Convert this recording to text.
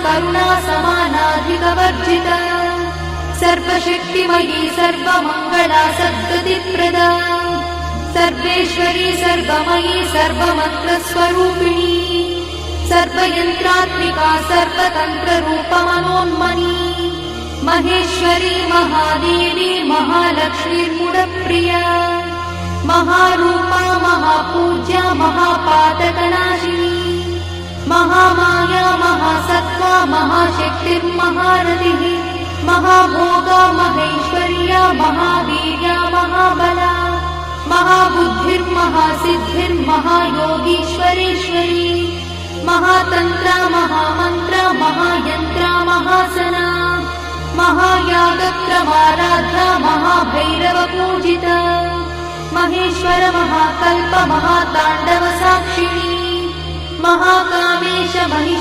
करुणा समानाधिकवर्जिता सर्वशक्तिमयी सर्वमङ्गला सद्गतिप्रदा सर्वेश्वरी सर्वमयी सर्वमन्त्रस्वरूपिणी सर्वयन्त्रात्मिका सर्वतन्त्ररूपमनोन्मनी महेश्वरी महादेवी महालक्ष्मीर्मुडप्रिया महारूपा महापूज्या महापातकनाशिनी महामाया महासत्त्वा महाशक्तिर्महारथिः महाभोगा महेश्वर्या महावीर्या महाबला महाबुद्धिर्महासिद्धिर्महायोगीश्वरेश्वरी महातन्त्रा महामन्त्रा महायन्त्रा महासना महायागप्रमाराध्या महाभैरवपूजिता महेश्वर महाकल्प महाताण्डव साक्षिणी महाकामेश महिषी